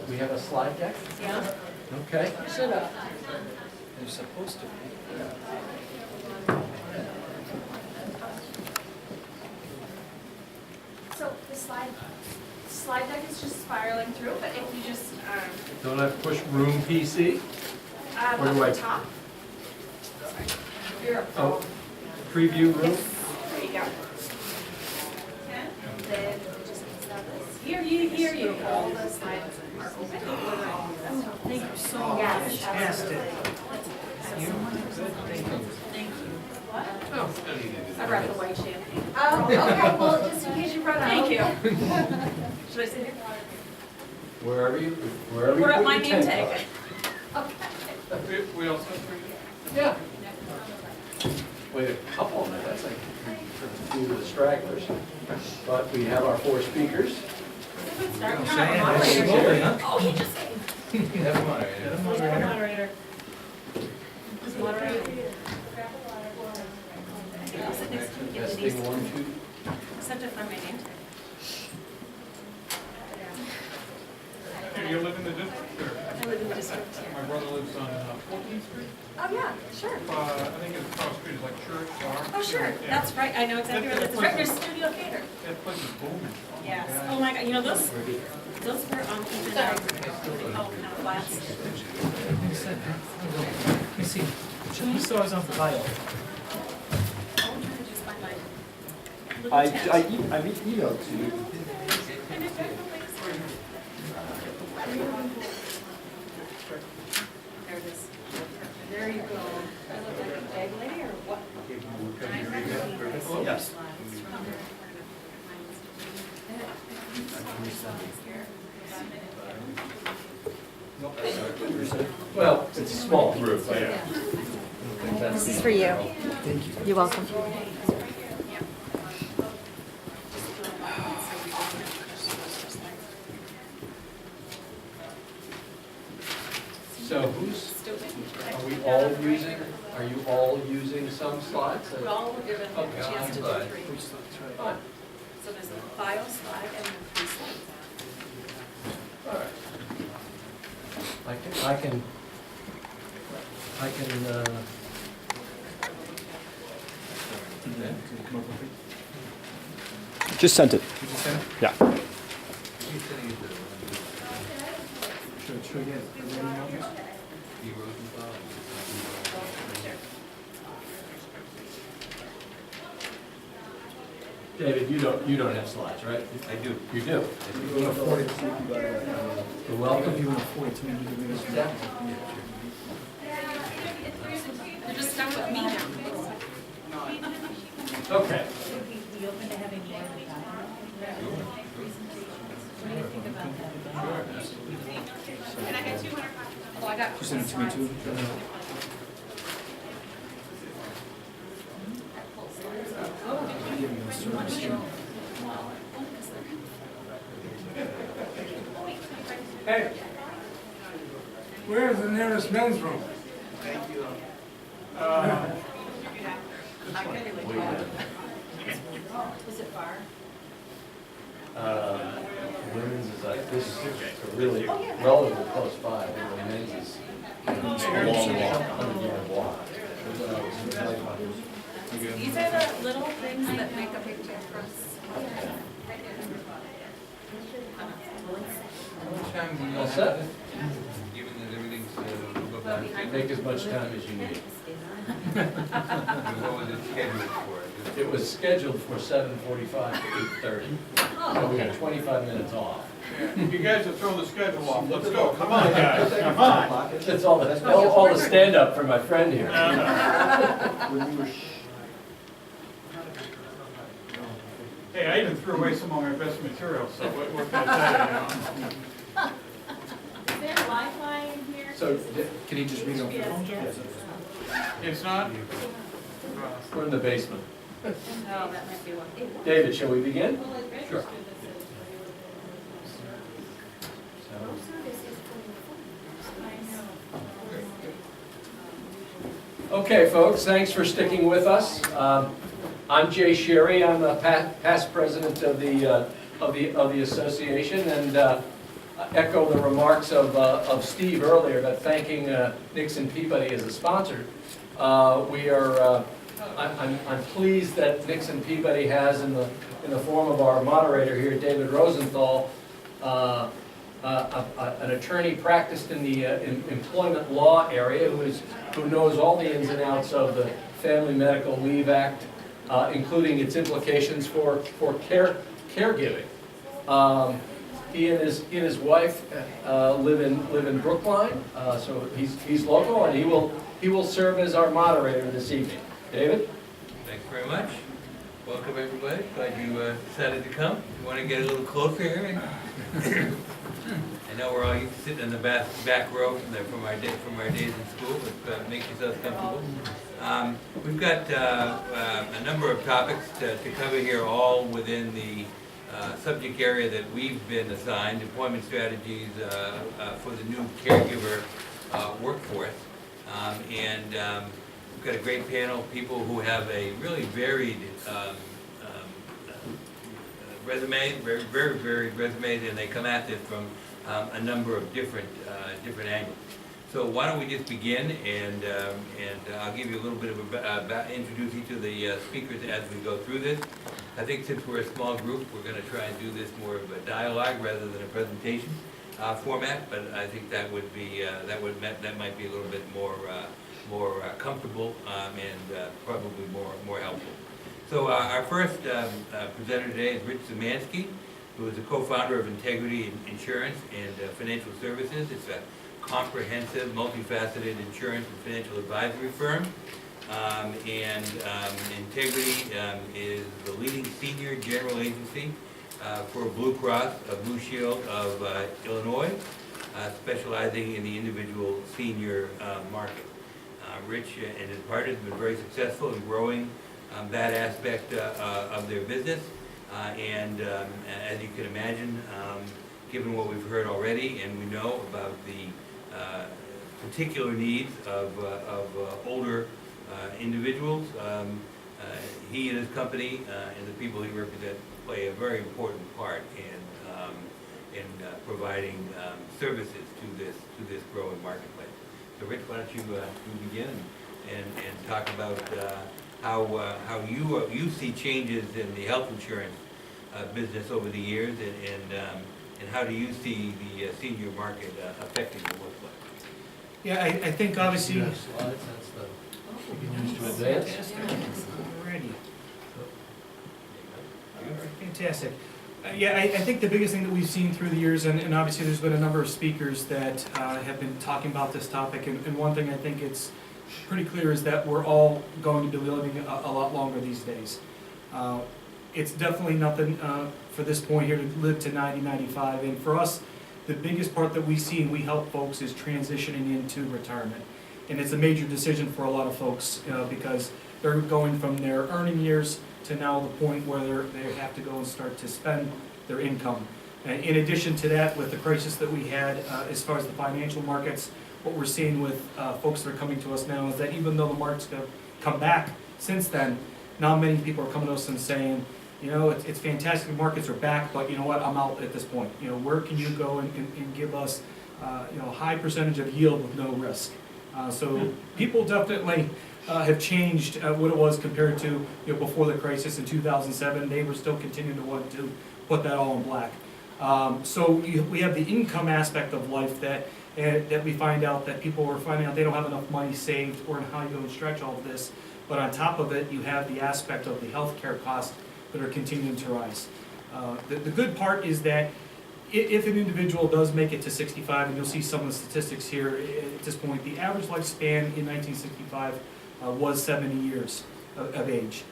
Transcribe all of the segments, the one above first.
we have a slide deck? Yeah. Okay. Should have. They're supposed to be. So the slide deck is just spiraling through, but if you just, Don't I push room PC? up Where do at I- the top. You're up. Oh, preview room? Yes, there you go. And then just install this. Here you, all the slides are open. Thank you so much. Yes. Fantastic. I brought the white champagne. Oh, okay, well, just in case you run out. Thank you. Should I sit here? Wherever you We're at put my your name tent tag. up. Okay. We also have three. Yeah. Wait, a couple of minutes, that's like a few of the stragglers. But we have our 4 speakers. Oh, he just came. Moderator. Is moderator? I'll sit next to you. Testing 1, 2. Except if I'm my name tag. Do you live in the district? Or? I live in the district here. My brother lives on 14th Street. Oh, yeah, sure. I think it's across the street, it's like church, bar. Oh, sure, Yeah. that's right, I know exactly where this is, right, there's Studio Theater. That place is booming. Yes, oh my God, you know, those were even, oh, no, flats. Let me see. Who saw us on file? I'm trying to just find my little tent. I emailed to you. There it is. There you go. I look like a bag lady or what? Yes. Well, it's a small group. This is for you. Thank you. You're welcome. So are you all using some slides? We're all given a chance to do Okay. 3. Fine. So there's a file slide and then 3 slides. All right. I can, Just sent it. Did you send it? Yeah. Should we get everybody else? David, you don't have slides, right? I do. You do? You want to forward it to me, by the way? You're welcome. You want to forward it to me? You can read it. Yeah. You're just stuck with me now. Okay. Be open to having more of a dialogue? What do you think about that? And I got 200 copies. Oh, I got. You send it to me too? Hey, where's the nearest men's room? I really like that. Is it far? Women's is like, this is a really relatively close by, and men's is a long walk, 100-yard walk. These are the little things that make a big difference. All set? Given that everything's Take as much time as you need. what was it scheduled for? It was scheduled for 7:45 to 8:30. So we got 25 minutes off. You guys have thrown the schedule off, let's go, come on, guys, come on. That's all the stand-up for my friend here. Hey, I even threw away some of my best material, so what can I say, you know? Is there Wi-Fi in here? So, Can he just read it off the phone? Yes. It's not? we're in the basement. Oh, that might be one. David, shall we begin? Sure. Okay, folks, thanks for sticking with us. I'm Jay Sherry. I'm a past president of the association, and echo the remarks of Steve earlier about thanking Nixon Peabody as a sponsor. I'm pleased that Nixon Peabody has, in the form of our moderator here, David Rosenthal, an attorney practiced in the employment law area who knows all the ins and outs of the Family Medical Leave Act, including its implications for caregiving. He and his wife live in Brookline, so he's local, and he will serve as our moderator this evening. David? Thanks very much. Welcome, everybody. Glad you decided to come. You want to get a little closer here? I know we're all used to sitting in the back row from our days in school, but make yourselves comfortable. We've got a number of topics to cover here, all within the subject area that we've been assigned, employment strategies for the new caregiver workforce. We've got a great panel of people who have a really varied resume, very varied resumes, and they come at this from a number of different angles. So why don't we just begin, and I'll give you a little bit of introduce each of the speakers as we go through this. I think since we're a small group, we're going to try and do this more of a dialogue rather than a presentation format. But I think that would be that might be a little bit more comfortable and probably more helpful. So our first presenter today is Rich Ziemianski, who is a co-founder of Integrity Insurance and Financial Services. It's a comprehensive, multifaceted insurance and financial advisory firm. Integrity is the leading senior general agency for Blue Cross Blue Shield of Illinois, specializing in the individual senior market. Rich and his partners have been very successful in growing that aspect of their business. As you can imagine, given what we've heard already and we know about the particular needs of older individuals, he and his company and the people he represents play a very important part in providing services to this growing marketplace. So Rich, why don't you begin and talk about how you see changes in the health insurance business over the years, and how do you see the senior market affecting the workplace? Yeah, I think obviously. Slides, that's the, to advance. Alrighty. Fantastic. Yeah, I think the biggest thing that we've seen through the years, and obviously there's been a number of speakers that have been talking about this topic, and one thing I think it's pretty clear is that we're all going to be living a lot longer these days. It's definitely nothing for this point here to live to 90, 95, and for us, the biggest part that we see and we help folks is transitioning into retirement. And it's a major decision for a lot of folks because they're going from their earning years to now the point where they have to go and start to spend their income. And in addition to that, with the crisis that we had as far as the financial markets, what we're seeing with folks that are coming to us now is that even though the markets have come back since then, now many people are coming to us and saying, you know, it's fantastic, the markets are back, but you know what, I'm out at this point. You know, where can you go and give us you know, a high percentage of yield with no risk? So people definitely have changed what it was compared to, you know, before the crisis in 2007. They were still continuing to want to put that all in black. So we have the income aspect of life that we find out that people are finding out they don't have enough money saved, or in how you go and stretch all of this. But on top of it, you have the aspect of the healthcare costs that are continuing to rise. The good part is that if an individual does make it to 65, and you'll see some of the statistics here at this point, the average lifespan in 1965 was 70 years of age.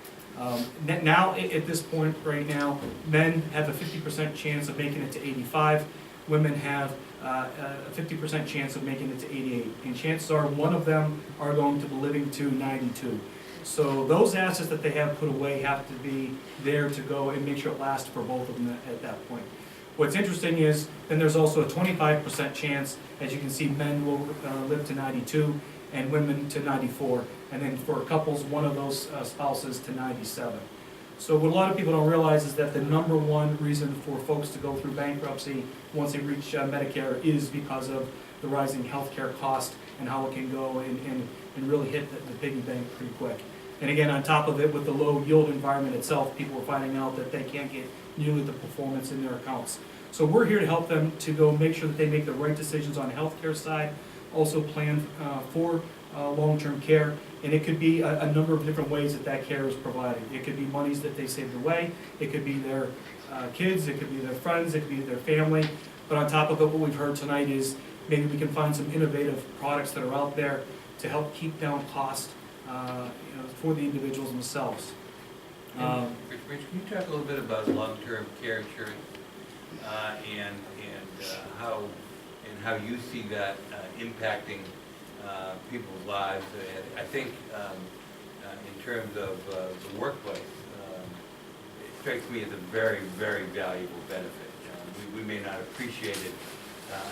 Now, at this point right now, men have a 50% chance of making it to 85. Women have a 50% chance of making it to 88. And chances are one of them are going to be living to 92. So those assets that they have put away have to be there to go and make sure it lasts for both of them at that point. What's interesting is then there's also a 25% chance, as you can see, men will live to 92 and women to 94. And then for couples, one of those spouses to 97. So what a lot of people don't realize is that the number one reason for folks to go through bankruptcy once they reach Medicare is because of the rising healthcare cost and how it can go and really hit the piggy bank pretty quick. And again, on top of it, with the low yield environment itself, people are finding out that they can't get nearly the performance in their accounts. So we're here to help them to go make sure that they make the right decisions on the healthcare side, also plan for long-term care, and it could be a number of different ways that care is provided. It could be monies that they saved away, it could be their kids, it could be their friends, it could be their family, but on top of it, what we've heard tonight is maybe we can find some innovative products that are out there to help keep down cost for the individuals themselves. Rich, can you talk a little bit about long-term care insurance and how you see that impacting people's lives? And I think in terms of the workplace, it strikes me as a very, very valuable benefit. We may not appreciate it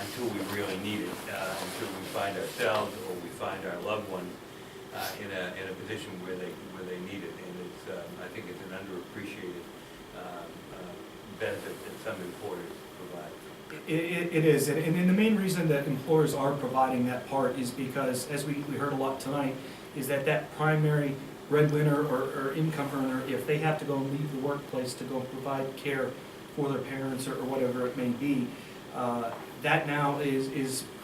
until we really need it, until we find ourselves or we find our loved ones in a position where they need it. And it's I think it's an underappreciated benefit that some employers provide. It is, and the main reason that employers are providing that part is because, as we heard a lot tonight, is that primary breadwinner or income earner, if they have to go and leave the workplace to go provide care for their parents or whatever it may be, that now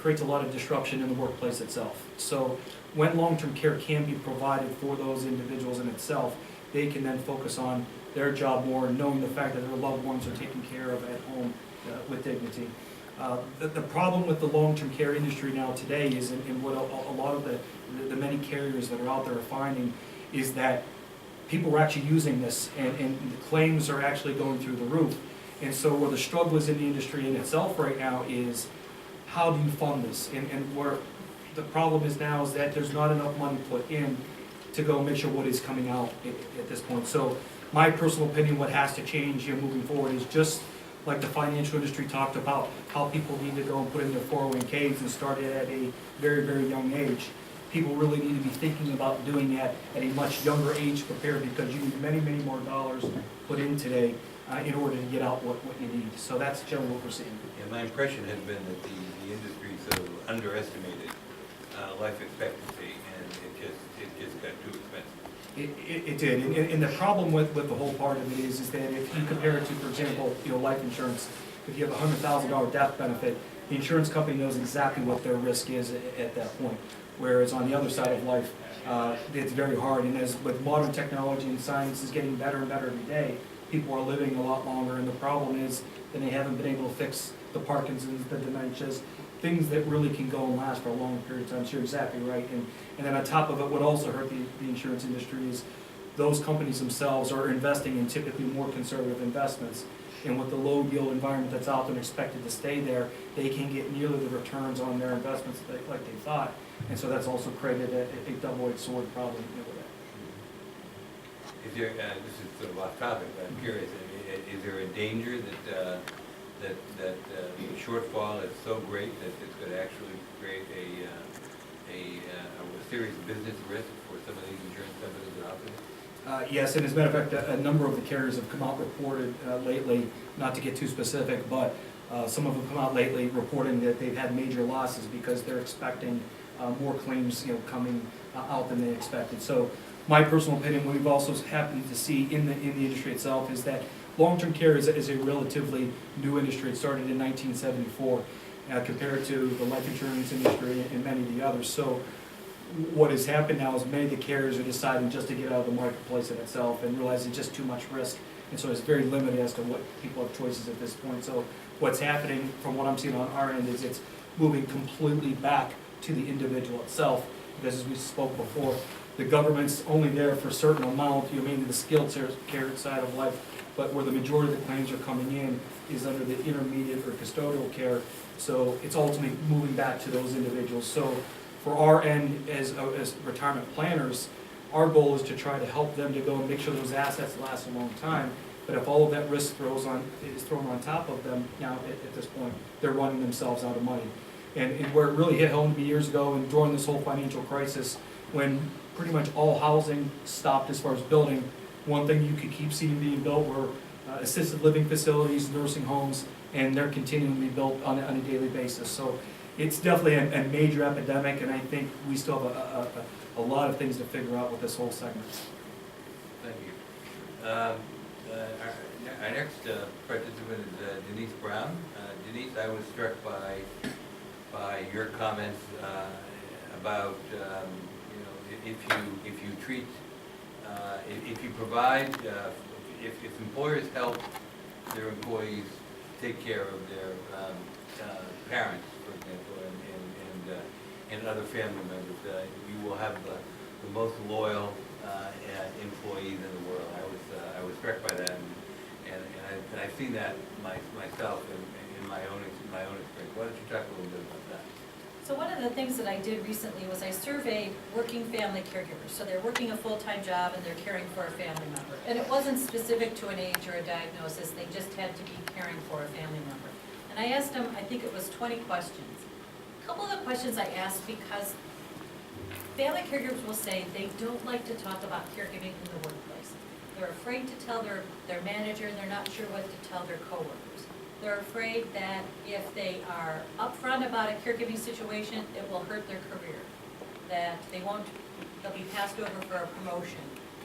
creates a lot of disruption in the workplace itself. So when long-term care can be provided for those individuals in itself, they can then focus on their job more, knowing the fact that their loved ones are taken care of at home with dignity. The problem with the long-term care industry now today is, and what a lot of the many carriers that are out there are finding, is that people are actually using this, and the claims are actually going through the roof. And so where the struggle is in the industry in itself right now is, how do you fund this? And where the problem is now is that there's not enough money put in to go make sure what is coming out at this point. So my personal opinion, what has to change here moving forward is just like the financial industry talked about, how people need to go and put in their 401ks and start it at a very, very young age. People really need to be thinking about doing that at a much younger age prepared, because you need many, many more dollars put in today in order to get out what you need. So that's generally what we're seeing. Yeah, my impression has been that the industry sort of underestimated life expectancy, and it just got too expensive. It did, and the problem with the whole part of it is that if you compare it to, for example, life insurance, if you have a $100,000 death benefit, the insurance company knows exactly what their risk is at that point. Whereas on the other side of life, it's very hard, and as with modern technology and science is getting better and better every day, people are living a lot longer, and the problem is that they haven't been able to fix the Parkinson's, the dementias, things that really can go and last for a long period of time. So you're exactly right. And then on top of it, what also hurt the insurance industry is those companies themselves are investing in typically more conservative investments. And with the low yield environment that's out there and expected to stay there, they can't get nearly the returns on their investments like they thought. And so that's also created a double-edged sword problem with that. Is there, this is sort of off topic, but I'm curious, is there a danger that the shortfall is so great that it's going to actually create a serious business risk for some of these insurance companies that are out there? Yes, and as a matter of fact, a number of the carriers have come out reported lately, not to get too specific, but some of them come out lately reporting that they've had major losses because they're expecting more claims coming out than they expected. So my personal opinion, what we've also happened to see in the industry itself is that long-term care is a relatively new industry. It started in 1974 compared to the life insurance industry and many of the others. So what has happened now is many of the carriers are deciding just to get out of the marketplace in itself and realize it's just too much risk. And so it's very limited as to what people have choices at this point. So what's happening from what I'm seeing on our end is it's moving completely back to the individual itself. Because as we spoke before, the government's only there for a certain amount, mainly the skilled care side of life, but where the majority of the claims are coming in is under the intermediate or custodial care. So it's ultimately moving back to those individuals. So for our end as retirement planners, our goal is to try to help them to go and make sure those assets last a long time. But if all of that risk is thrown on top of them now at this point, they're running themselves out of money. And where it really hit home to me years ago and during this whole financial crisis, when pretty much all housing stopped as far as building, one thing you could keep seeing being built were assisted living facilities, nursing homes, and they're continuing to be built on a daily basis. So it's definitely a major epidemic, and I think we still have a lot of things to figure out with this whole segment. Thank you. Our next participant is Denise Brown. Denise, I was struck by your comments about, if you treat, if you provide, if employers help their employees take care of their parents, for example, and other family members, you will have the most loyal employees in the world. I was struck by that, and I've seen that myself in my own experience. Why don't you talk a little bit about that? So one of the things that I did recently was I surveyed working family caregivers. So they're working a full-time job and they're caring for a family member. And it wasn't specific to an age or a diagnosis, they just had to be caring for a family member. And I asked them, I think it was 20 questions. A couple of the questions I asked because family caregivers will say they don't like to talk about caregiving in the workplace. They're afraid to tell their manager, and they're not sure what to tell their coworkers. They're afraid that if they are upfront about a caregiving situation, it will hurt their career. That they'll be passed over for a promotion.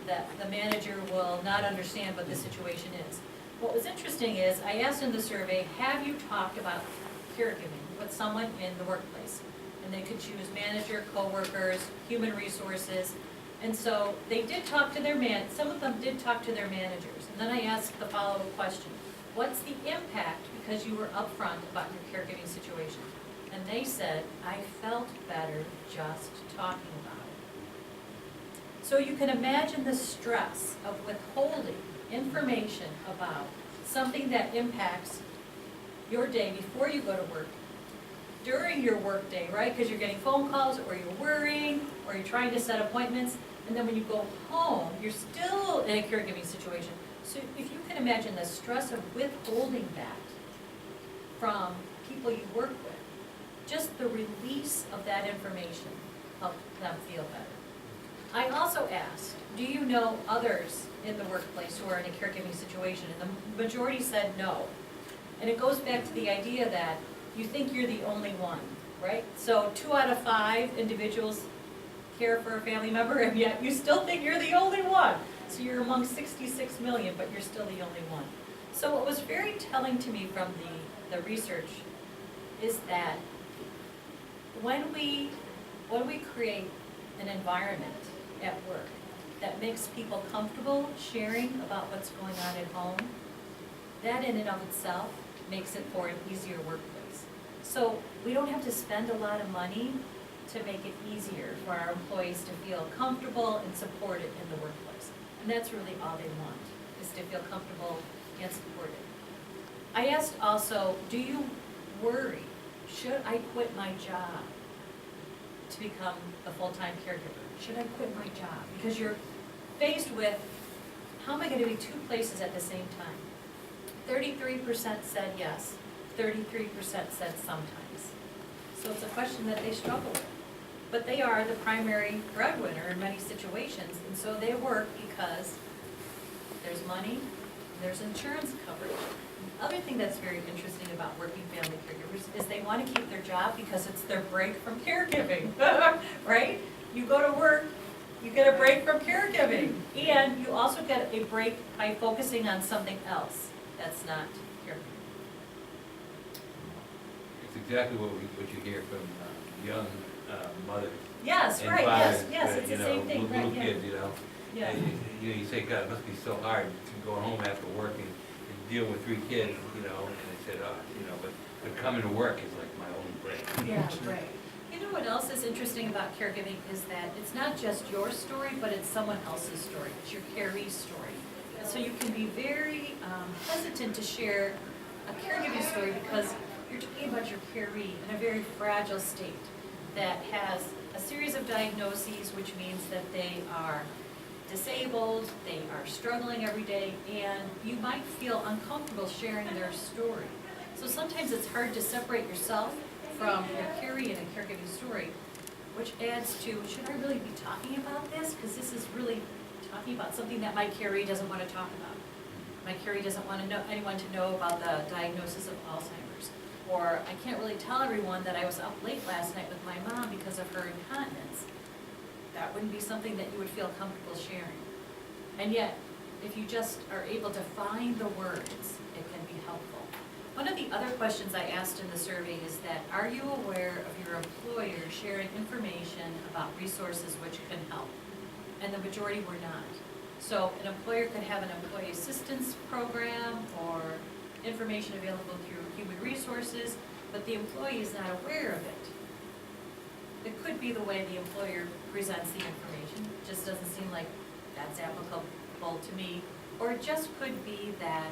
That the manager will not understand what the situation is. What was interesting is, I asked in the survey, have you talked about caregiving with someone in the workplace? And they could choose manager, coworkers, human resources. And so they did talk to some of them did talk to their managers. And then I asked the follow-up question, what's the impact because you were upfront about your caregiving situation? And they said, I felt better just talking about it. So you can imagine the stress of withholding information about something that impacts your day before you go to work, during your work day, right? Because you're getting phone calls, or you're worrying, or you're trying to set appointments, and then when you go home, you're still in a caregiving situation. So if you can imagine the stress of withholding that from people you work with, just the release of that information helped them feel better. I also asked, do you know others in the workplace who are in a caregiving situation? And the majority said no. And it goes back to the idea that you think you're the only one, right? So 2 out of 5 individuals care for a family member, and yet you still think you're the only one. So you're among 66 million, but you're still the only one. So what was very telling to me from the research is that when we create an environment at work that makes people comfortable sharing about what's going on at home, that in and of itself makes it for an easier workplace. So we don't have to spend a lot of money to make it easier for our employees to feel comfortable and supported in the workplace. And that's really all they want, is to feel comfortable and supported. I asked also, do you worry, should I quit my job to become a full-time caregiver? Should I quit my job? Because you're faced with, how am I going to be 2 places at the same time? 33% said yes, 33% said sometimes. So it's a question that they struggle with. But they are the primary breadwinner in many situations, and so they work because there's money, there's insurance coverage. The other thing that's very interesting about working family caregivers is they want to keep their job because it's their break from caregiving, right? You go to work, you get a break from caregiving, and you also get a break by focusing on something else that's not caregiving. It's exactly what you hear from young mothers. Yes, and right, fathers, yes, it's the same thing, with right, little yeah. kids, you know. Yeah. And you say, God, it must be so hard going home after work and dealing with 3 kids, you know. And I said, but coming to work is like my only break. Yeah, right. You know what else is interesting about caregiving is that it's not just your story, but it's someone else's story. It's your caree's story. And so you can be very hesitant to share a caregiving story because you're talking about your caree in a very fragile state that has a series of diagnoses, which means that they are disabled, they are struggling every day, and you might feel uncomfortable sharing their story. So sometimes it's hard to separate yourself from your caree in a caregiving story, which adds to, should I really be talking about this? Because this is really talking about something that my caree doesn't want to talk about. My caree doesn't want anyone to know about the diagnosis of Alzheimer's. Or I can't really tell everyone that I was up late last night with my mom because of her incontinence. That wouldn't be something that you would feel comfortable sharing. And yet, if you just are able to find the words, it can be helpful. One of the other questions I asked in the survey is that, are you aware of your employer sharing information about resources which can help? And the majority were not. So an employer could have an employee assistance program or information available through human resources, but the employee is not aware of it. It could be the way the employer presents the information, it just doesn't seem like that's applicable to me. Or it just could be that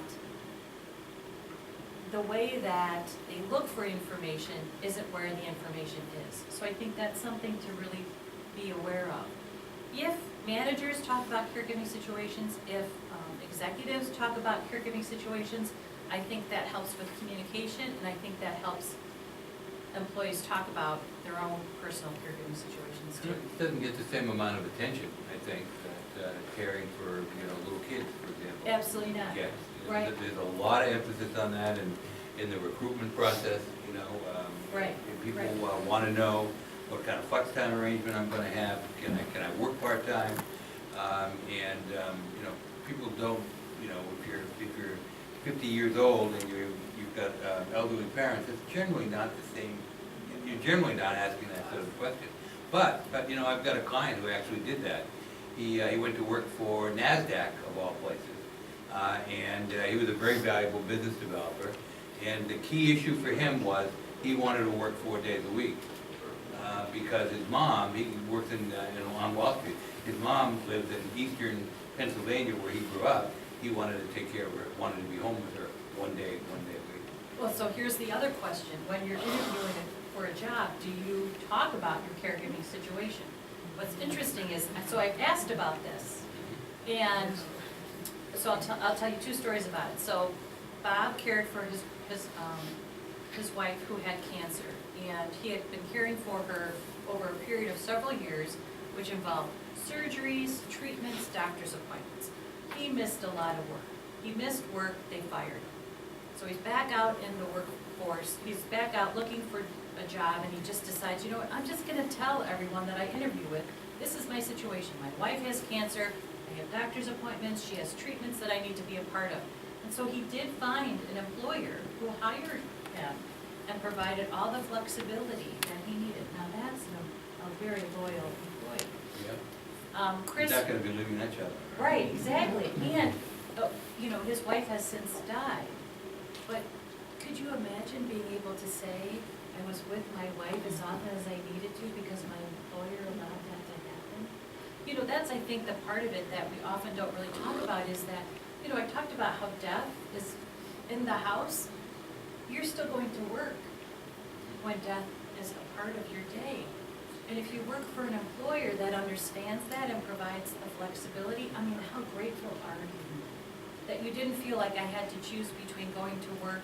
the way that they look for information isn't where the information is. So I think that's something to really be aware of. If managers talk about caregiving situations, if executives talk about caregiving situations, I think that helps with communication, and I think that helps employees talk about their own personal caregiving situations too. It doesn't get the same amount of attention, I think, that caring for, little kids, for example. Absolutely not. Yes. Right. There's a lot of emphasis on that in the recruitment process, Right, if people right. want to know what kind of flex time arrangement I'm going to have, can I work part-time? People don't, if you're 50 years old and you've got elderly parents, it's generally not the same, you're generally not asking that sort of question. But I've got a client who actually did that. He went to work for NASDAQ, of all places, and he was a very valuable business developer. And the key issue for him was he wanted to work 4 days a week because his mom, he works on Wall Street, his mom lives in eastern Pennsylvania where he grew up. He wanted to take care of her, wanted to be home with her one day a week. Well, so here's the other question. When you're interviewing for a job, do you talk about your caregiving situation? What's interesting is, so I've asked about this, and so I'll tell you two stories about it. So Bob cared for his wife who had cancer, and he had been caring for her over a period of several years, which involved surgeries, treatments, doctor's appointments. He missed a lot of work. He missed work, they fired him. So he's back out in the workforce, he's back out looking for a job, and he just decides, you know what, I'm just gonna tell everyone that I interview with, this is my situation. My wife has cancer, I have doctor's appointments, she has treatments that I need to be a part of. And so he did find an employer who hired him and provided all the flexibility that he needed. Now that's a very loyal employee. Yeah. Chris. He's not going to be leaving that job. Right, exactly. And, his wife has since died. But could you imagine being able to say, I was with my wife as often as I needed to because my employer allowed that to happen? That's, I think, the part of it that we often don't really talk about is that, I talked about how death is in the house. You're still going to work when death is a part of your day. And if you work for an employer that understands that and provides the flexibility, how grateful are you? That you didn't feel like I had to choose between going to work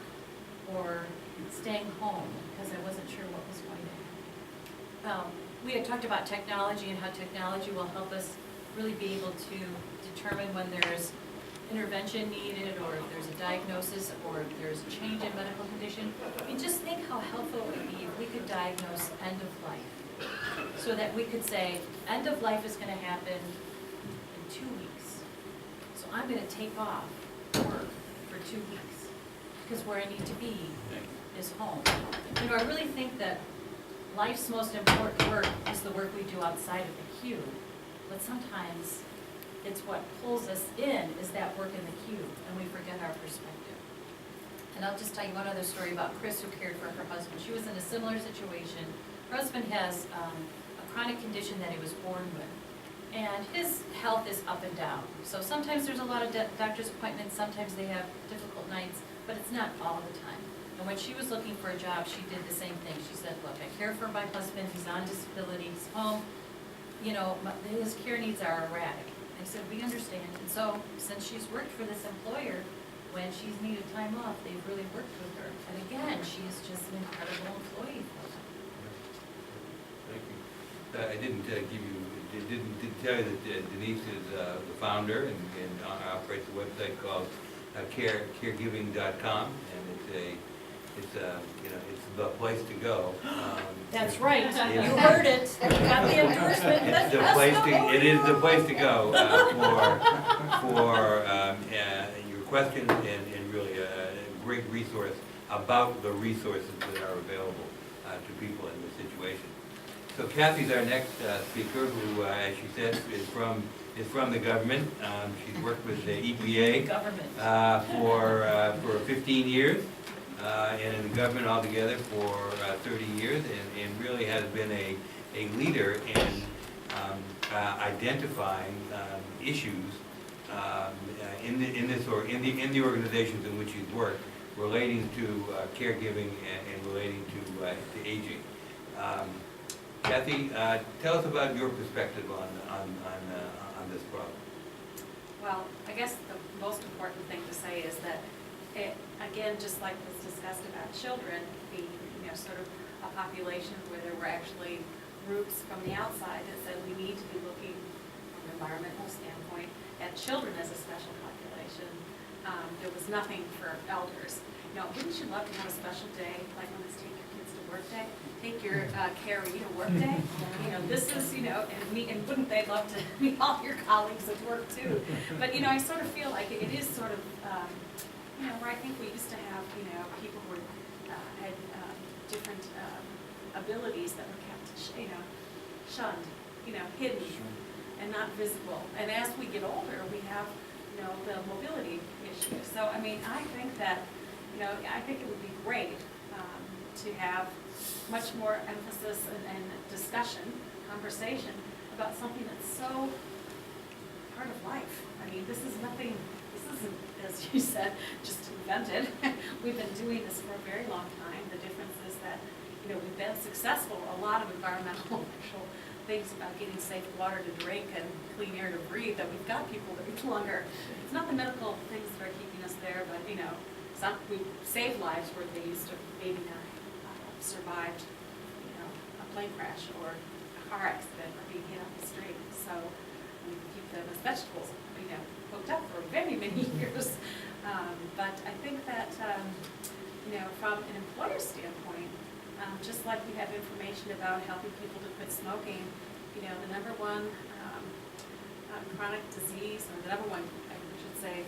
or staying home because I wasn't sure what was going to happen. We had talked about technology and how technology will help us really be able to determine when there's intervention needed, or if there's a diagnosis, or if there's a change in medical condition. Just think how helpful it would be if we could diagnose end of life, so that we could say, end of life is going to happen in 2 weeks. So I'm going to take off work for 2 weeks, because where I need to be is home. I really think that life's most important work is the work we do outside of the queue, but sometimes it's what pulls us in is that work in the queue, and we forget our perspective. And I'll just tell you one other story about Chris, who cared for her husband. She was in a similar situation. Her husband has a chronic condition that he was born with, and his health is up and down. So sometimes there's a lot of doctor's appointments, sometimes they have difficult nights, but it's not all the time. And when she was looking for a job, she did the same thing. She said, look, I care for my husband, he's on disability, he's home, his care needs are erratic. I said, we understand. And so, since she's worked for this employer, when she's needed time off, they've really worked with her. And again, she is just an incredible employee for them. Thank you. I didn't give you didn't tell you that Denise is the founder and operates a website called caregiving.com, and it's the place to go. That's right, you heard it, you got the endorsement. It's the place to, it is the place to go for your questions and really a great resource about the resources that are available to people in this situation. So Kathy's our next speaker, who, as she said, is from the government. She's worked with the EPA for 15 years, and in the government altogether for 30 years, and really has been a leader in identifying issues in the organizations in which she's worked, relating to caregiving and relating to aging. Kathy, tell us about your perspective on this problem. Well, I guess the most important thing to say is that, again, just like was discussed about children, being sort of a population where there were actually groups from the outside that said we need to be looking from an environmental standpoint at children as a special population. There was nothing for elders. Wouldn't you love to have a special day, like when it's take your kids to work day? Take your caree to work day? This is, and wouldn't they love to meet all your colleagues at work too? But, I sort of feel like it is sort of, where I think we used to have, people who had different abilities that were kept, shunned, hidden and not visible. And as we get older, we have, the mobility issue. So, I think that, I think it would be great to have much more emphasis and discussion, conversation about something that's so part of life. This isn't, as you said, just invented. We've been doing this for a very long time. The difference is that, we've been successful. A lot of environmental actual things about getting safe water to drink and clean air to breathe, that we've got people that are longer. It's not the medical things that are keeping us there, but, we save lives where they used to maybe not have survived, a plane crash or a car accident or being hit on the street. So we keep them as vegetables, hooked up for very many years. But I think that, from an employer standpoint, just like we have information about helping people to quit smoking, the number one chronic disease, or the number one, I should say,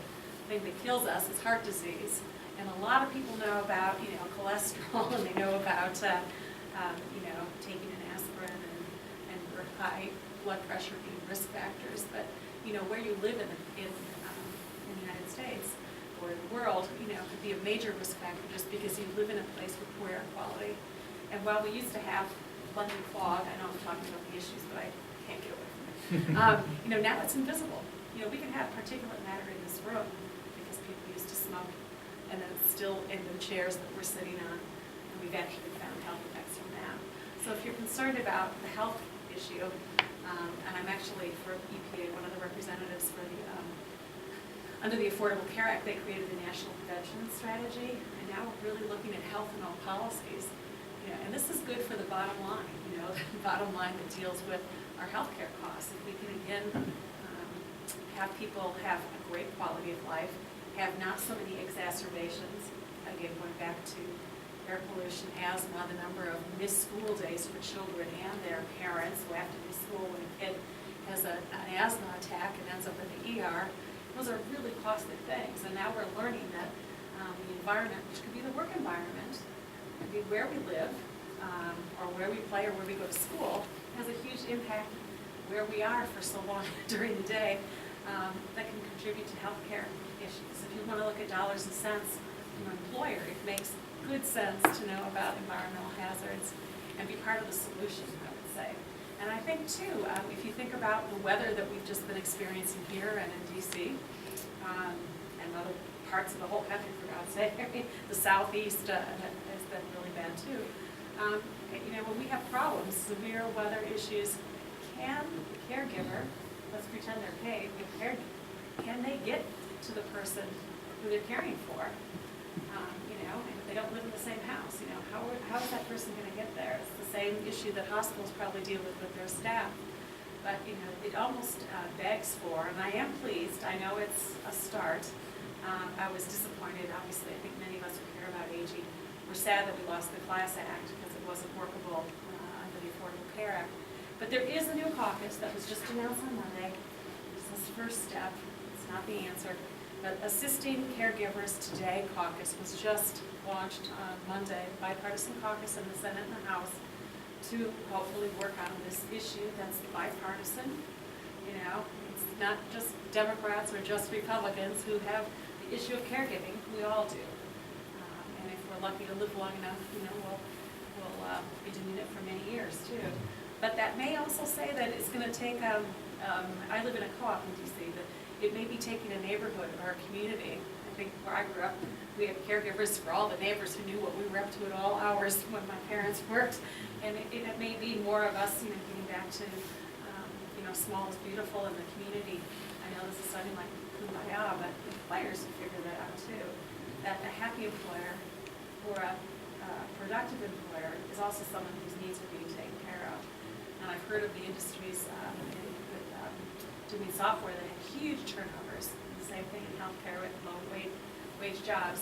thing that kills us is heart disease. And a lot of people know about, cholesterol, and they know about, taking an aspirin and high blood pressure being risk factors. But, where you live in the United States or in the world, could be a major risk factor just because you live in a place with poor air quality. And while we used to have London fog, I know I'm talking about the issues, but I can't get away from it. Now it's invisible. We can have particulate matter in this room because people used to smoke, and then it's still in the chairs that we're sitting on, and we've actually found health effects from that. So if you're concerned about the health issue, and I'm actually for EPA, one of the representatives for the, under the Affordable Care Act, they created the National Prevention Strategy, and now we're really looking at health and all policies. And this is good for the bottom line, the bottom line that deals with our healthcare costs. If we can, again, have people have a great quality of life, have not so many exacerbations, again, going back to air pollution, asthma, the number of missed school days for children and their parents who have to miss school when a kid has an asthma attack and ends up in the ER. Those are really costly things. And now we're learning that the environment, which could be the work environment, could be where we live, or where we play or where we go to school, has a huge impact where we are for so long during the day, that can contribute to healthcare issues. If you want to look at dollars and cents from an employer, it makes good sense to know about environmental hazards and be part of the solution, I would say. And I think too, if you think about the weather that we've just been experiencing here and in DC, and other parts of the whole country, for God's sake, the southeast has been really bad too. When we have problems, severe weather issues, can the caregiver, let's pretend they're paid, can they get to the person who they're caring for? And if they don't live in the same house, how is that person going to get there? It's the same issue that hospitals probably deal with their staff. But, you know, it almost begs for, and I am pleased, I know it's a start. I was disappointed, obviously, I think many of us who care about aging were sad that we lost the Class Act because it wasn't workable under the Affordable Care Act. But there is a new caucus that was just announced on Monday. This is the first step, it's not the answer. But Assisting Caregivers Today caucus was just launched on Monday, bipartisan caucus in the Senate and the House to hopefully work on this issue that's bipartisan. You know, it's not just Democrats or just Republicans who have the issue of caregiving, we all do. And if we're lucky to live long enough, you know, we'll be doing it for many years too. But that may also say that it's going to take, I live in a co-op in DC, that it may be taking a neighborhood or a community. I think where I grew up, we had caregivers for all the neighbors who knew what we were up to at all hours when my parents worked. And it may be more of us, you know, getting back to, you know, small is beautiful in the community. I know this is sounding like kumbaya, but employers have figured that out too. That a happy employer or a productive employer is also someone whose needs are being taken care of. And I've heard of the industries doing software that have huge turnovers. And the same thing in healthcare with low wage jobs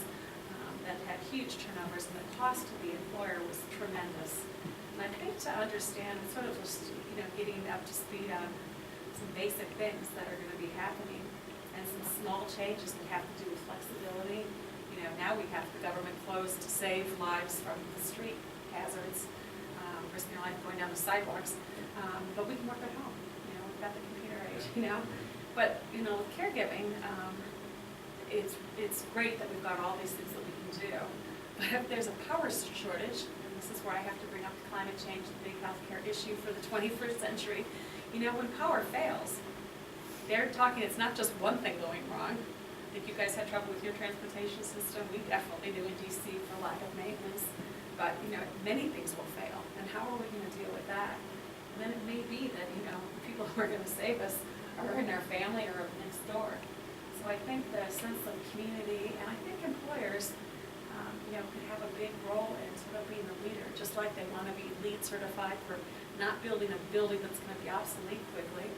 that had huge turnovers, and the cost to the employer was tremendous. And I think to understand, sort of just, you know, getting up to speed on some basic things that are going to be happening, and some small changes that have to do with flexibility. You know, now we have the government closed to save lives from the street hazards, risking your life going down the sidewalks. But we can work at home. You know, we've got the computer age. You know, but you know, with caregiving, it's great that we've got all these things that we can do. But if there's a power shortage, and this is where I have to bring up the climate change, the big healthcare issue for the 21st century. You know, when power fails, they're talking, it's not just one thing going wrong. I think you guys had trouble with your transportation system. We definitely do in DC for lack of maintenance. But, you know, many things will fail. And how are we going to deal with that? And then it may be that, you know, the people who are going to save us are in our family or next door. So I think the sense of community, and I think employers, you know, could have a big role in sort of being the leader, just like they want to be LEED certified for not building a building that's going to be obsolete quickly.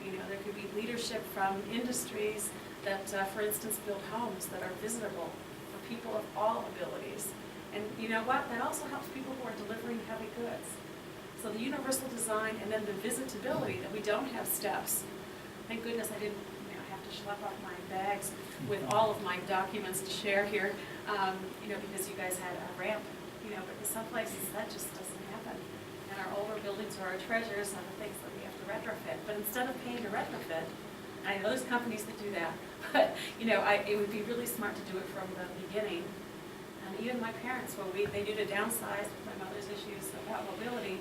You know, there could be leadership from industries that, for instance, build homes that are visitable for people of all abilities. And you know what? That also helps people who are delivering heavy goods. So the universal design and then the visitability, that we don't have steps. Thank goodness I didn't, you know, have to schlep up my bags with all of my documents to share here, you know, because you guys had a ramp, you know, but in some places that just doesn't happen. And our older buildings are our treasures and the things that we have to retrofit. But instead of paying to retrofit, I know there's companies that do that, but you know, it would be really smart to do it from the beginning. And even my parents, when they did a downsize with my mother's issues about mobility,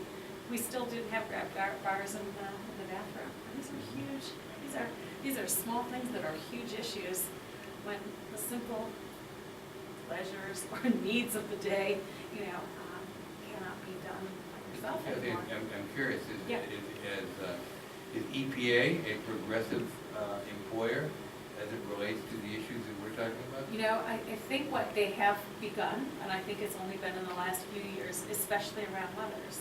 we still didn't have grab bars in the bathroom. And these are huge. These are small things that are huge issues when the simple pleasures or needs of the day, you know, cannot be done by yourself anymore. I'm curious, Yeah. is EPA a progressive employer as it relates to the issues that we're talking about? You know, I think what they have begun, and I think it's only been in the last few years, especially around mothers.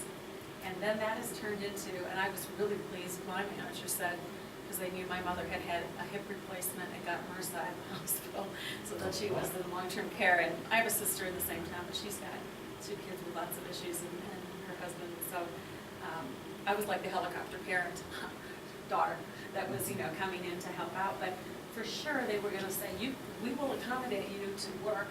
And then that has turned into, and I was really pleased, my manager said, because they knew my mother had had a hip replacement and got MRSA in the hospital, so that she was in long-term care. And I have a sister in the same town, but she's got 2 kids with lots of issues and her husband. So I was like the helicopter parent, daughter, that was, you know, coming in to help out. But for sure, they were going to say, we will accommodate you to work.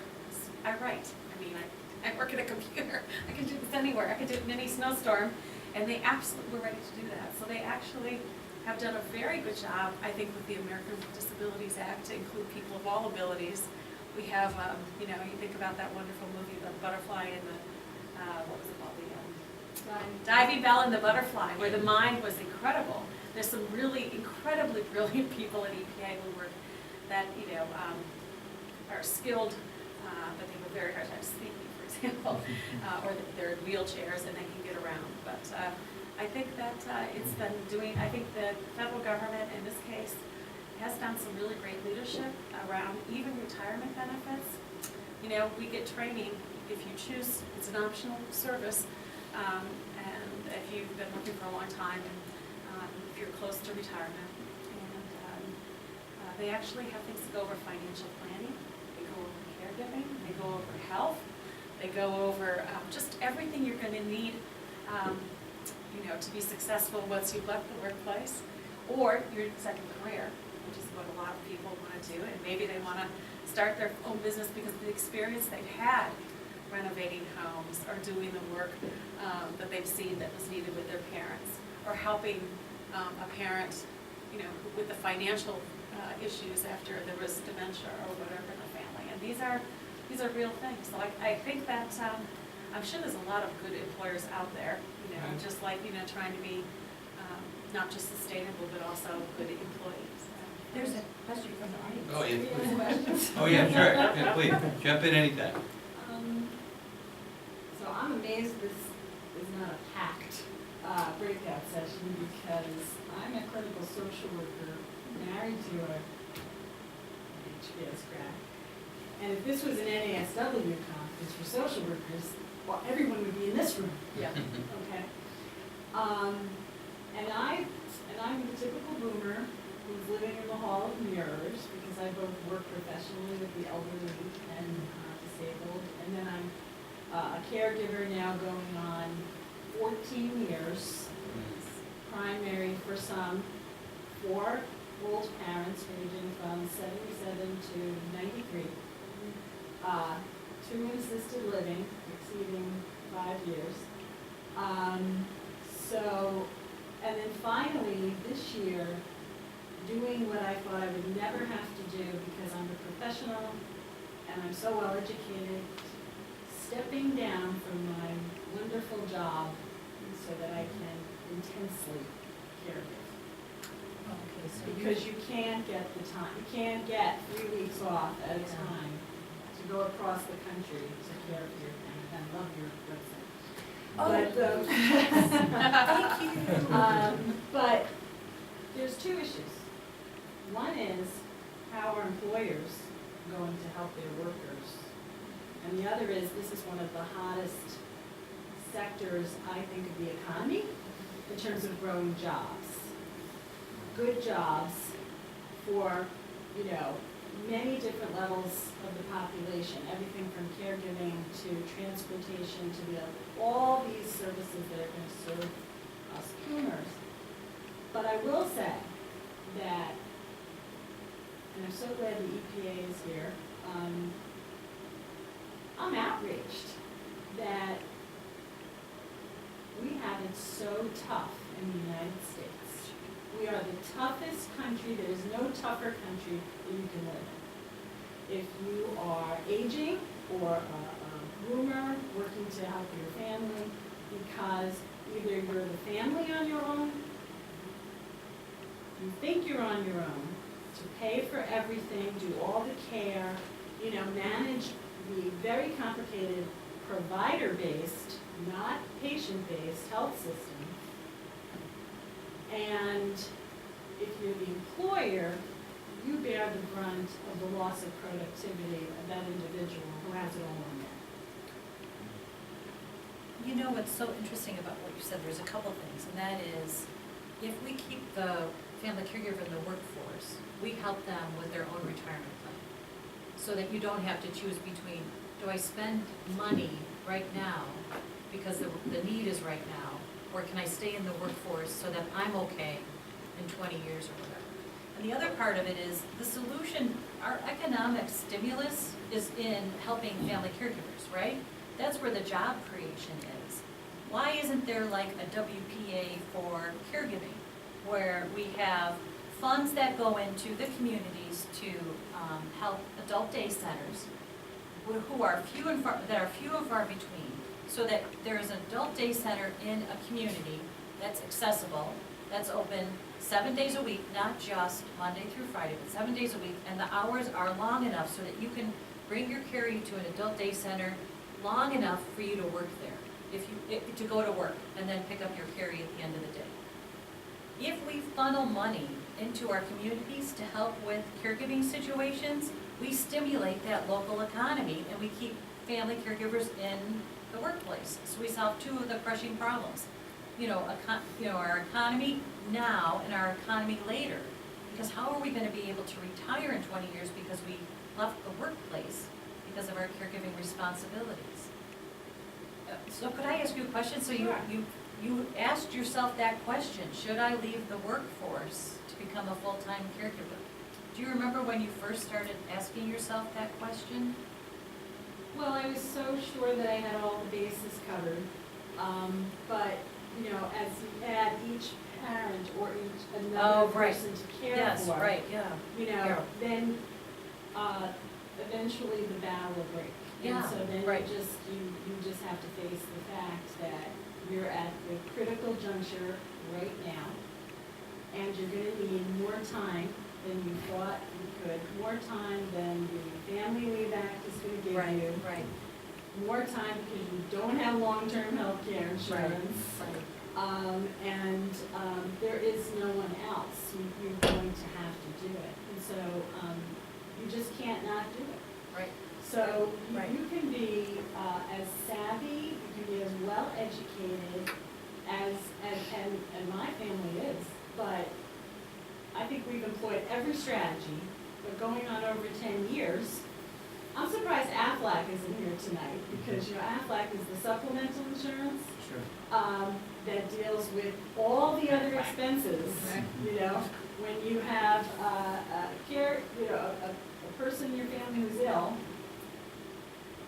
I write. I mean, I work at a computer. I can do this anywhere. I can do it in any snowstorm. And they absolutely were ready to do that. So they actually have done a very good job, I think, with the American with Disabilities Act to include people of all abilities. We have, you know, you think about that wonderful movie, The Butterfly and the, what was it called? The Diving Bell and the Butterfly, where the mind was incredible. There's some really incredibly brilliant people at EPA who work that, you know, are skilled, but they have a very hard time speaking, for example, or they're in wheelchairs and they can get around. But I think that it's been doing, I think the federal government in this case has done some really great leadership around even retirement benefits. You know, we get training if you choose, it's an optional service, and if you've been working for a long time and if you're close to retirement. And they actually have things to go over financial planning, they go over caregiving, they go over health, they go over just everything you're going to need, to be successful once you've left the workplace, or your second career, which is what a lot of people want to do, and maybe they want to start their own business because of the experience they've had renovating homes or doing the work that they've seen that was needed with their parents, or helping a parent, with the financial issues after there was dementia or whatever in the family. And these are real things. So I think that I'm sure there's a lot of good employers out there, just like trying to be not just sustainable but also good employees. There's a question from the audience. Oh, yeah. Any questions? Oh, yeah, sure. Yeah, please, jump in anytime. So I'm amazed this is not a packed breakout session because I'm a clinical social worker married to a HBS grad. And if this was an NASW conference for social workers, well, everyone would be in this room. Yeah. Okay. And I'm the typical boomer who's living in the hall of mirrors because I both work professionally with the elderly and disabled, and then I'm a caregiver now going on 14 years, primary for some, 4 old parents ranging from 77 to 93, 2 in assisted living, exceeding 5 years. And then finally, this year, doing what I thought I would never have to do because I'm a professional and I'm so well educated, stepping down from my wonderful job so that I can intensely caregive. Okay, so Because you can't get the time, you can't get 3 weeks off at a time to go across the country to care for your family. I love your website. Thank you. But there's 2 issues. One is how are employers going to help their workers? And the other is, this is one of the hottest sectors, I think, of the economy in terms of growing jobs. Good jobs for, many different levels of the population, everything from caregiving to transportation to all these services that are going to serve us boomers. But I will say that, and I'm so glad the EPA is here, I'm outraged that we have it so tough in the United States. We are the toughest country. There is no tougher country that you can live in. If you are aging or a groomer working to help your family, because either you're the family on your own, you think you're on your own, to pay for everything, do all the care, manage the very complicated provider-based, not patient-based health system. And if you're the employer, you bear the brunt of the loss of productivity of that individual who has it all on there. What's so interesting about what you said, there's a couple things, and that is, if we keep the family caregiver in the workforce, we help them with their own retirement plan. So that you don't have to choose between, do I spend money right now because the need is right now, or can I stay in the workforce so that I'm okay in 20 years or whatever? And the other part of it is the solution, our economic stimulus is in helping family caregivers, right? That's where the job creation is. Why isn't there like a WPA for caregiving, where we have funds that go into the communities to help adult day centers who are few and far between, so that there is an adult day center in a community that's accessible, that's open 7 days a week, not just Monday through Friday, but 7 days a week, and the hours are long enough so that you can bring your carrier to an adult day center long enough for you to work there, to go to work, and then pick up your carrier at the end of the day. If we funnel money into our communities to help with caregiving situations, we stimulate that local economy and we keep family caregivers in the workplace. So we solve 2 of the crushing problems. our economy now and our economy later. Because how are we gonna be able to retire in 20 years because we left the workplace because of our caregiving responsibilities? So could I ask you a question? So Sure. you asked yourself that question, should I leave the workforce to become a full-time caregiver? Do you remember when you first started asking yourself that question? Well, I was so sure that I had all the bases covered, but, as you add each parent or each another right. person to care Yes, for, right, yeah. Yeah. then, eventually the battle will break. Yeah, And so then right. you just have to face the fact that you're at the critical juncture right now, and you're gonna need more time than you thought you could, more time than the Family Leave Act is gonna give Right, you, right, more time because you don't have long-term health care insurance. right. There is no one else. You're going to have to do it. And so, you just can't not do it. Right. So Right. you can be as savvy, you can be as well educated and my family is, but I think we've employed every strategy, but going on over 10 years, I'm surprised Aflac isn't here tonight, because Aflac is the supplemental insurance Sure. that deals with all the other expenses, when you have a person in your family who's ill,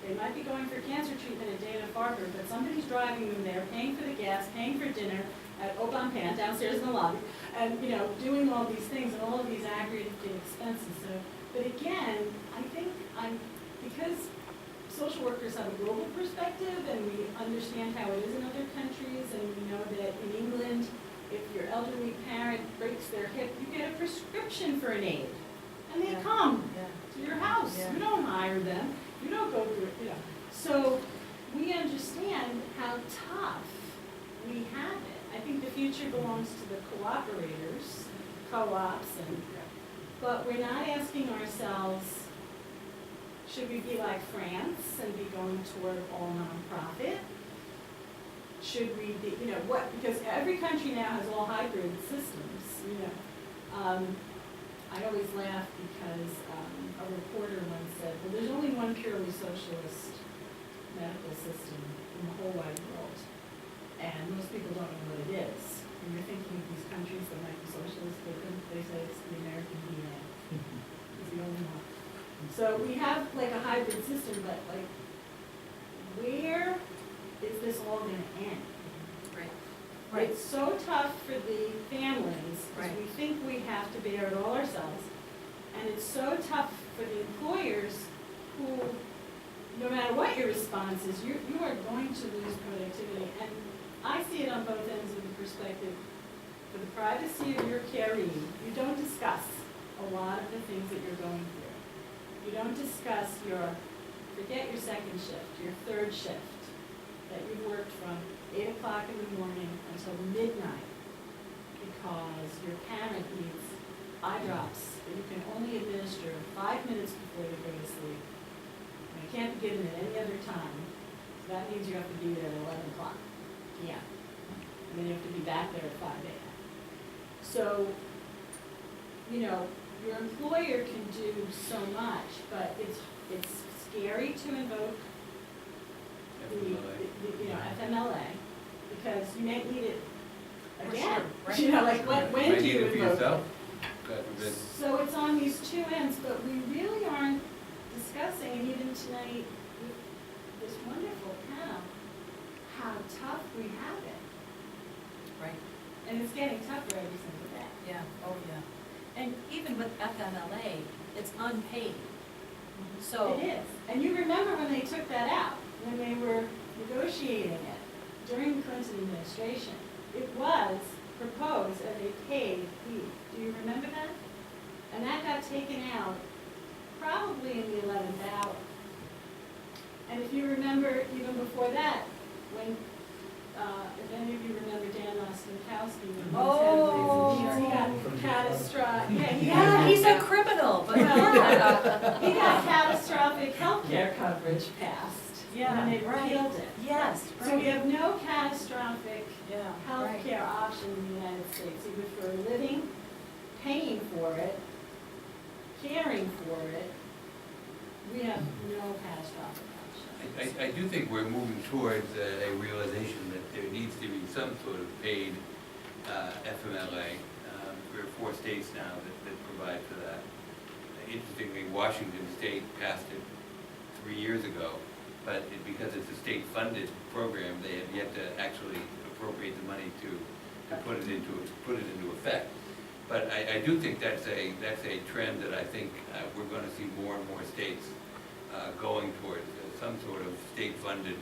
they might be going for cancer treatment at Dana-Farber, but somebody's driving them there, paying for the gas, paying for dinner at Obanpan downstairs in the lobby, and, doing all these things and all of these aggregated expenses. So, but again, I think because social workers have a global perspective and we understand how it is in other countries, and we know that in England, if your elderly parent breaks their hip, you get a prescription for an aide. And they Yeah. come Yeah. to your house. Yeah. You don't hire them. You don't go through it, So we understand how tough we have it. I think the future belongs to the cooperators, co-ops, but we're not asking ourselves, should we be like France and be going toward all nonprofit? Should we be, because every country now has all hybrid systems, I always laugh because a reporter once said, well, there's only one purely socialist medical system in the whole wide world, and most people don't know what it is. When you're thinking of these countries that might be socialist, they say it's the American DNA. It's the only one. So we have like a hybrid system, but like, where is this all gonna end? Right. It's so tough for the families, because Right. we think we have to bear it all ourselves. And it's so tough for the employers who, no matter what your response is, you are going to lose productivity. And I see it on both ends of the perspective. For the privacy of your caree, you don't discuss a lot of the things that you're going through. You don't discuss forget your second shift, your third shift, that you've worked from 8 o'clock in the morning until midnight, because your parent needs eye drops that you can only administer 5 minutes before they go to sleep. And it can't be given at any other time. So that means you have to be there at 11 o'clock p.m. And then you have to be back there at 5 a.m. So, your employer can do so much, but it's scary to invoke the FMLA, because you may need it again. Sure, right. Like when Might do need you it for invoke yourself. it? God forbid. So it's on these two ends, but we really aren't discussing, and even tonight with this wonderful panel, how tough we have it. Right. And it's getting tougher every single day. Yeah, oh, yeah. And even with FMLA, it's unpaid. So. It is. And you remember when they took that out, when they were negotiating it during the Clinton administration, it was proposed as a paid leave. Do you remember that? And that got taken out probably in the 11th hour. And if you remember, even before that, when, if any of you remember Dan Ostenkowski, when he was head of Ways and Means, he got catastrophic, Yeah, he's a criminal, but. he got catastrophic health care coverage passed. Yeah, when they right. repealed it. Yes, So we have no catastrophic Yeah, right. healthcare option in the United States, either for living, paying for it, caring for it. We have no catastrophic option. I do think we're moving towards a realization that there needs to be some sort of paid FMLA. There are 4 states now that provide for that. Interestingly, Washington State passed it 3 years ago, but because it's a state-funded program, they have yet to actually appropriate the money to put it into effect. But I do think that's a trend that I think we're going to see more and more states going towards some sort of state-funded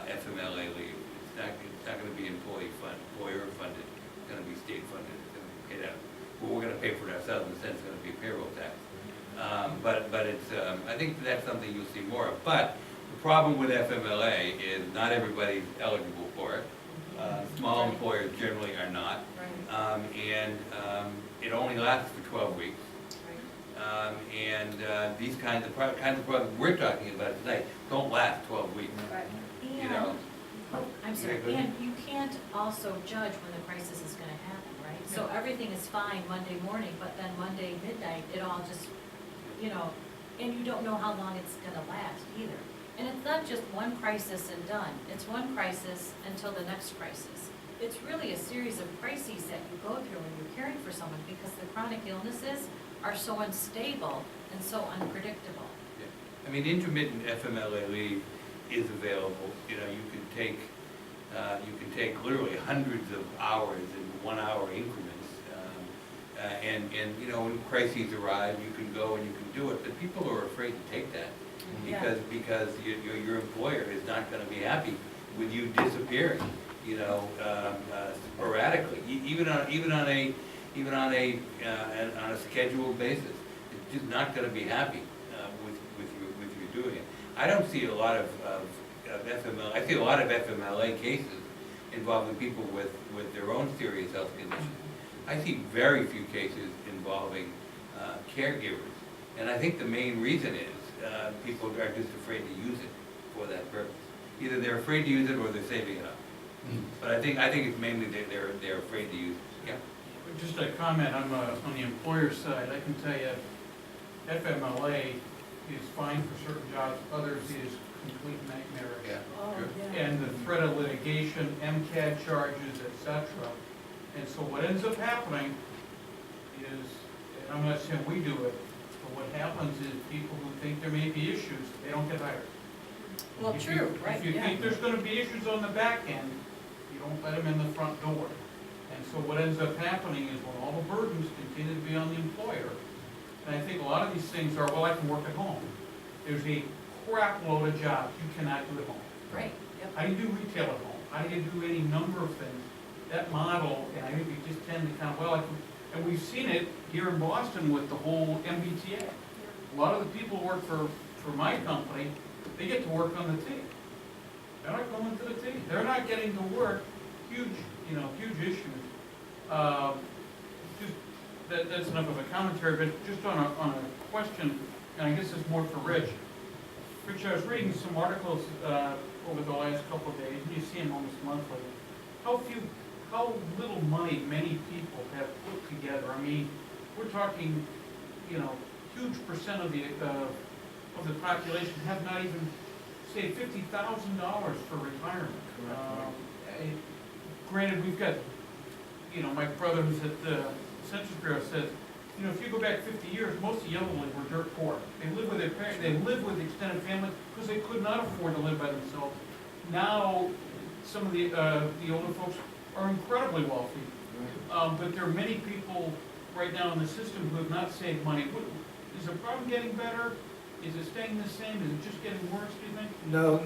FMLA leave. It's not going to be employer-funded. It's going to be state-funded. It's going to be paid out. Well, we're going to pay for it ourselves. In a sense, it's going to be payroll tax. But it's I think that's something you'll see more of. But the problem with FMLA is not everybody's eligible for it. Small employers generally are not. Right. And it only lasts for 12 weeks. And these kinds of programs we're talking about tonight don't last 12 weeks. Right. You know. I'm sorry, Yeah, go ahead. and you can't also judge when the crisis is gonna happen, right? So everything is fine Monday morning, but then Monday midnight, it all just, and you don't know how long it's gonna last either. And it's not just one crisis and done, it's one crisis until the next crisis. It's really a series of crises that you go through when you're caring for someone, because the chronic illnesses are so unstable and so unpredictable. Yeah. I mean, intermittent FMLA leave is available. You can take literally hundreds of hours in 1 hour increments. And when crises arrive, you can go and you can do it. But people are afraid to take that because your employer is not going to be happy with you disappearing. Sporadically, even on a scheduled basis. It's just not going to be happy with you doing it. I don't see a lot of FMLA. I see a lot of FMLA cases involving people with their own serious health conditions. I see very few cases involving caregivers, and I think the main reason is people are just afraid to use it for that purpose. Either they're afraid to use it or they're saving it up. But I think it's mainly they're afraid to use it. Yeah. Just a comment on the employer side, I can tell you, FMLA is fine for certain jobs, others is complete nightmare. Yeah. Oh, Sure. yeah. And the threat of litigation, MCAD charges, etc. And so what ends up happening is, and I'm not saying we do it, but what happens is people who think there may be issues, they don't get hired. Well, If true, you- right, If you yeah. think there's gonna be issues on the back end, you don't let them in the front door. And so what ends up happening is when all the burdens continue to be on the employer, and I think a lot of these things are, well, I can work at home. There's a crap load of jobs you cannot do at home. Right, yep. How do you do retail at home? How do you do any number of things? That model, and I think we just tend to kind of, and we've seen it here in Boston with the whole MBTA. A lot of the people who work for my company, they get to work on the T. They're not going to the T. They're not getting to work. Huge issues. That's enough of a commentary, but just on a question, and I guess it's more for Rich. Rich, I was reading some articles over the last couple of days, and you see them almost monthly. How little money many people have put together. I mean, we're talking, huge percent of the population have not even, say, $50,000 for retirement. Granted, we've got, my brother who's at the Census Bureau says, if you go back 50 years, most of the elderly were dirt poor. They lived with their parents, they lived with extended families because they could not afford to live by themselves. Now, some of the older folks are incredibly wealthy. But there are many people right now in the system who have not saved money. Is the problem getting better? Is it staying the same? Is it just getting worse, do you think? No,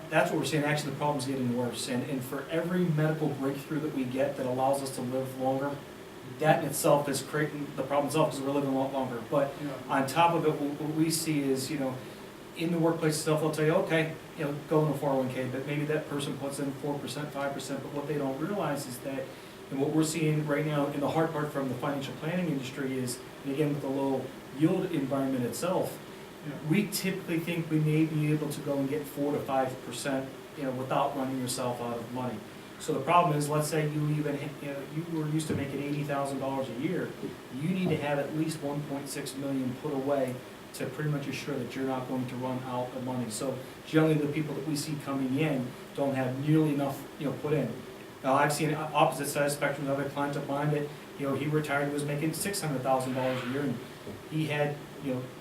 that's what we're saying. Actually, the problem's getting worse. And for every medical breakthrough that we get that allows us to live longer, that in itself is creating the problem itself because we're living a lot longer. But on top of it, what we see is, in the workplace itself, they'll tell you, okay, go in a 401k, but maybe that person puts in 4%, 5%, but what they don't realize is that, and what we're seeing right now, and the hard part from the financial planning industry is, and again, with the low yield environment itself, We typically think we may be able to go and get 4 to 5%, without running yourself out of money. So the problem is, let's say you were used to making $80,000 a year, you need to have at least 1.6 million put away to pretty much assure that you're not going to run out of money. So generally, the people that we see coming in don't have nearly enough, put in. Now, I've seen opposite side of the spectrum, another client of mine that, he retired, he was making $600,000 a year, and he had,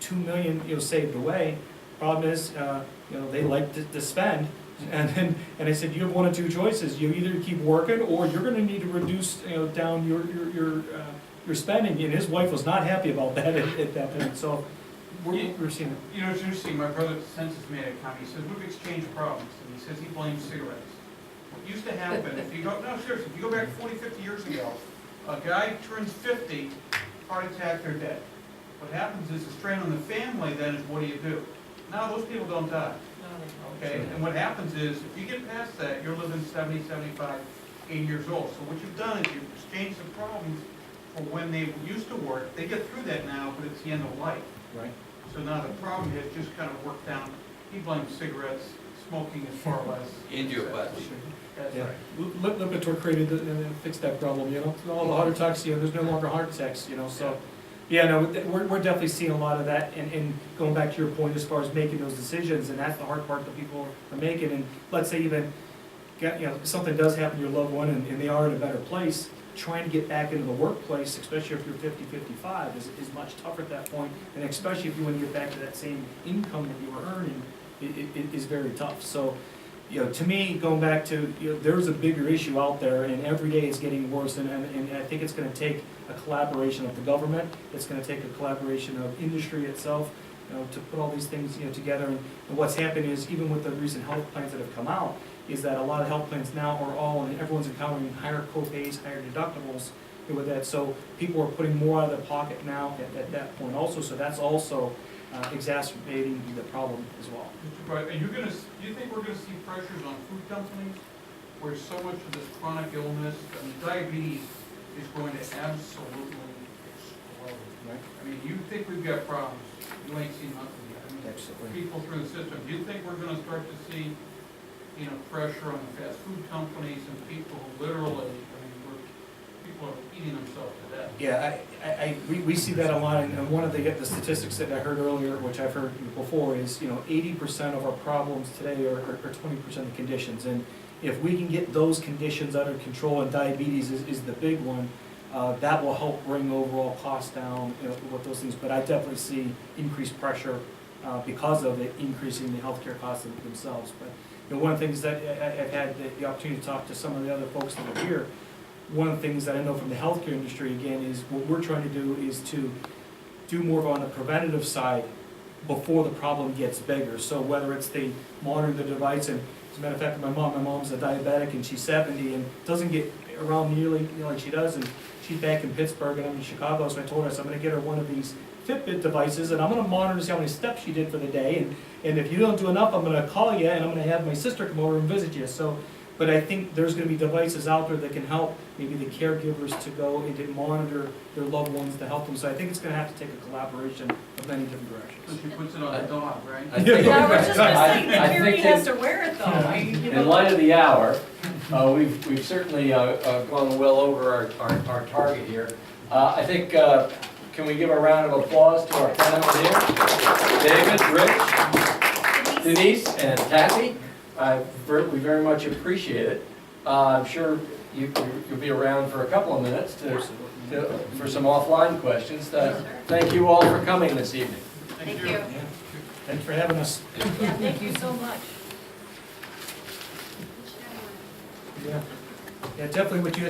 2 million, saved away. Problem is, they like to spend, and I said, you have one of two choices. You either keep working, or you're gonna need to reduce, down your spending, and his wife was not happy about that at that point, so we're seeing it. It's interesting, my brother at the census made a comment, he says, we've exchanged problems, and he says he blames cigarettes. What used to happen, if you go back 40, 50 years ago, a guy turns 50, heart attack, they're dead. What happens is the strain on the family then is, what do you do? Now those people don't die, okay? And what happens is, if you get past that, you're living 70, 75, 80 years old. So what you've done is you've exchanged the problems for when they used to work. They get through that now, but it's the end of life. Right. So now the problem has just kind of worked down. He blames cigarettes, smoking is far less. Angioplasty. That's Yeah. right. Lipitor created and fixed that problem, all the heart attacks, there's no longer heart attacks, so. Yeah, no, we're definitely seeing a lot of that, and going back to your point as far as making those decisions, and that's the hard part that people are making, and let's say even, something does happen to your loved one and they are in a better place, trying to get back into the workplace, especially if you're 50, 55, is much tougher at that point, and especially if you want to get back to that same income that you were earning, it is very tough. So, to me, going back to, there's a bigger issue out there, and every day it's getting worse, and I think it's going to take a collaboration of the government, it's going to take a collaboration of industry itself, to put all these things, together. And what's happened is, even with the recent health plans that have come out, is that a lot of health plans now are and everyone's encountering higher co-pays, higher deductibles with that. So people are putting more out of their pocket now at that point also. So that's also exacerbating the problem as well. Mr. Bright, do you think we're gonna see pressures on food companies where so much of this chronic illness, diabetes is going to absolutely explode? Right. I mean, you think we've got problems, you ain't seen nothing yet. I mean, Absolutely. people through the system, do you think we're gonna start to see, pressure on the fast food companies and people who literally, people are eating themselves to death? Yeah, we see that a lot, and one of the statistics that I heard earlier, which I've heard before, is 80% of our problems today are 20% of the conditions, and if we can get those conditions under control, and diabetes is the big one, that will help bring overall costs down, with those things. But I definitely see increased pressure because of it increasing the healthcare costs themselves. But one of the things that I've had the opportunity to talk to some of the other folks that are here. One of the things that I know from the healthcare industry, again, is what we're trying to do is to do more on the preventative side before the problem gets bigger. So whether it's the monitoring the device, and as a matter of fact, my mom's a diabetic and she's 70 and doesn't get around nearly like she does, and she's back in Pittsburgh and I'm in Chicago, so I told her, I'm going to get her one of these Fitbit devices, and I'm going to monitor to see how many steps she did for the day, and if you don't do enough, I'm going to call you, and I'm going to have my sister come over and visit you. So, but I think there's going to be devices out there that can help maybe the caregivers to go and to monitor their loved ones to help them. So I think it's going to have to take a collaboration of many different directions. She puts it on the dog, right? I think- Yeah, we're just gonna say, the I Curie think has to wear it though. In light of the hour, we've certainly gone well over our target here. I think, can we give a round of applause to our panel here? David, Rich, Denise, and Kathy. We very much appreciate it. I'm sure you'll be around for a couple of minutes for some offline questions. Thank you all for coming this evening. Thank you. Yeah. Thanks for having us. Yeah, thank you so much. Yeah, definitely what you